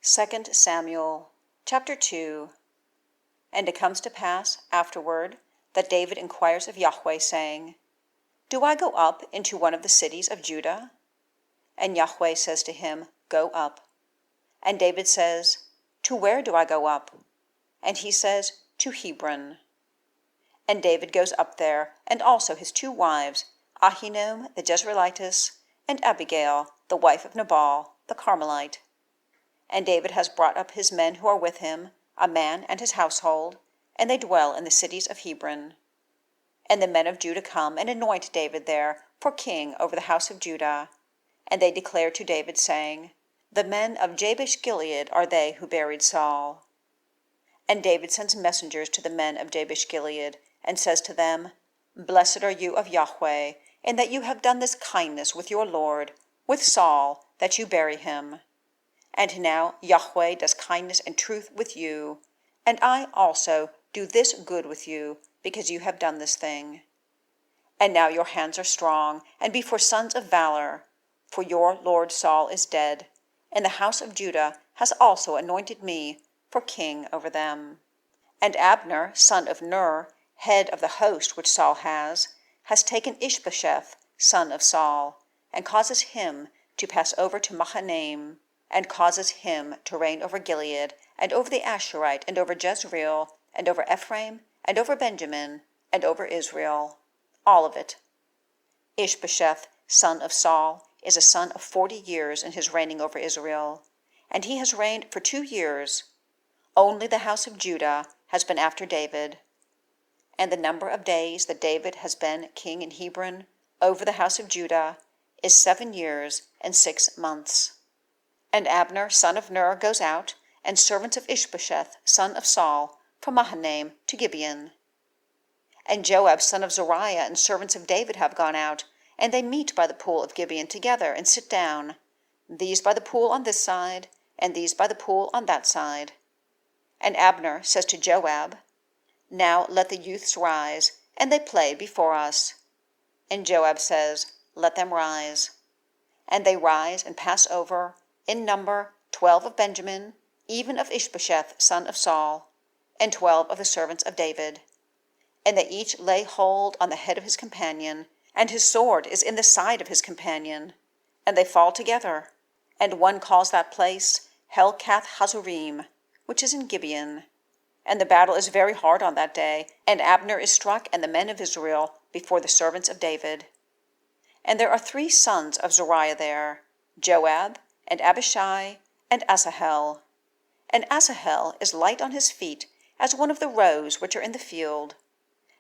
2 Samuel chapter 2. And it comes to pass afterward that David inquires of Yahweh, saying, Do I go up into one of the cities of Judah? And Yahweh says to him, Go up. And David says, To where do I go up? And he says, To Hebron. And David goes up there, and also his 2 wives, Ahinoam the Jezreelitess, and Abigail, the wife of Nabal the Carmelite. And David has brought up his men who are with him, a man and his household, and they dwell in the cities of Hebron. And the men of Judah come and anoint David there for king over the house of Judah. And they declare to David, saying, The men of Jabesh-Gilead are they who buried Saul. And David sends messengers to the men of Jabesh-Gilead, and says to them, Blessed are you of Yahweh, in that you have done this kindness with your Lord, with Saul, that you bury him. And now Yahweh does kindness and truth with you, and I also do this good with you, because you have done this thing. And now your hands are strong, and be for sons of valor, for your lord Saul is dead, and the house of Judah has also anointed me for king over them. And Abner, son of Ner, head of the host which Saul has taken Ish-Bosheth, son of Saul, and causes him to pass over to Mahanaim, and causes him to reign over Gilead, and over the Ashurite, and over Jezreel, and over Ephraim, and over Benjamin, and over Israel, all of it. Ish-Bosheth, son of Saul, is a son of 40 years in his reigning over Israel, and he has reigned for 2 years. Only the house of Judah has been after David. And the number of days that David has been king in Hebron over the house of Judah is 7 years and 6 months. And Abner, son of Ner, goes out, and servants of Ish-Bosheth, son of Saul, from Mahanaim to Gibeon. And Joab, son of Zeruiah, and servants of David have gone out, and they meet by the pool of Gibeon together, and sit down, these by the pool on this side, and these by the pool on that side. And Abner says to Joab, Now let the youths rise, and they play before us. And Joab says, Let them rise. And they rise and pass over, in number 12 of Benjamin, even of Ish-Bosheth, son of Saul, and 12 of the servants of David. And they each lay hold on the head of his companion, and his sword is in the side of his companion. And they fall together. And one calls that place Helkath-Hazzurim, which is in Gibeon. And the battle is very hard on that day, and Abner is struck, and the men of Israel, before the servants of David. And there are 3 sons of Zeruiah there, Joab, and Abishai, and Asahel. And Asahel is light on his feet, as one of the roes which are in the field.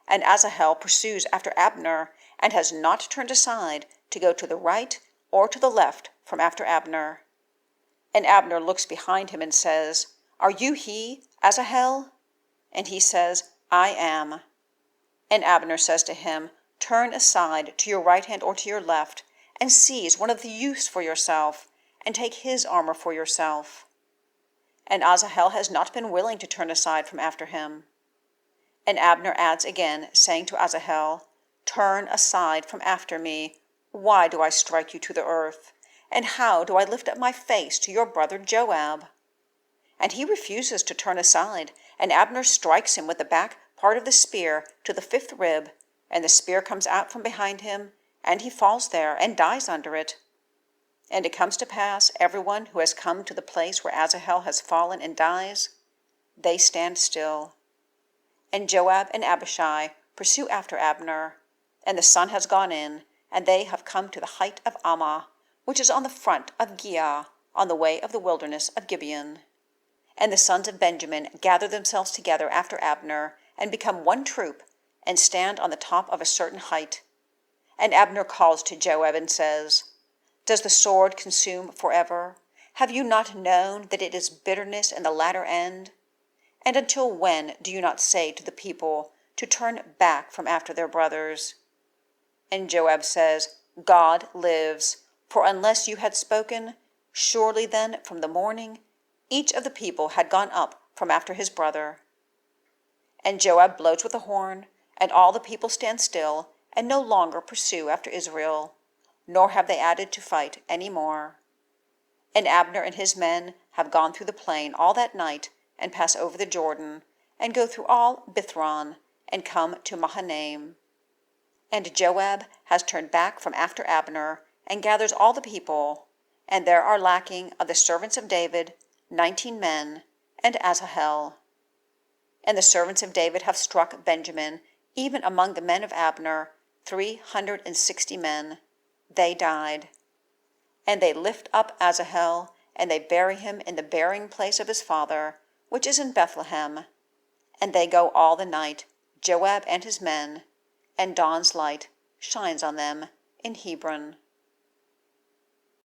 And Asahel pursues after Abner, and has not turned aside to go to the right or to the left from after Abner. And Abner looks behind him and says, Are you he, Asahel? And he says, I am. And Abner says to him, Turn aside to your right hand or to your left, and seize one of the youths for yourself, and take his armor for yourself. And Asahel has not been willing to turn aside from after him. And Abner adds again, saying to Asahel, Turn aside from after me. Why do I strike you to the earth? And how do I lift up my face to your brother Joab? And he refuses to turn aside, and Abner strikes him with the back part of the spear to the 5th rib, and the spear comes out from behind him, and he falls there and dies under it. And it comes to pass, everyone who has come to the place where Asahel has fallen and dies, they stand still. And Joab and Abishai pursue after Abner, and the sun has gone in, and they have come to the height of Ammah, which is on the front of Giah, on the way of the wilderness of Gibeon. And the sons of Benjamin gather themselves together after Abner, and become one troop, and stand on the top of a certain height. And Abner calls to Joab and says, Does the sword consume forever? Have you not known that it is bitterness in the latter end? And until when do you not say to the people to turn back from after their brothers? And Joab says, God lives, for unless you had spoken, surely then from the morning each of the people had gone up from after his brother. And Joab blows with the horn, and all the people stand still, and no longer pursue after Israel, nor have they added to fight any more. And Abner and his men have gone through the plain all that night, and pass over the Jordan, and go through all Bithron, and come to Mahanaim. And Joab has turned back from after Abner, and gathers all the people, and there are lacking of the servants of David 19 men, and Asahel. And the servants of David have struck Benjamin, even among the men of Abner, 360 men. They died. And they lift up Asahel, and they bury him in the burying place of his father, which is in Bethlehem. And they go all the night, Joab and his men, and dawn's light shines on them in Hebron.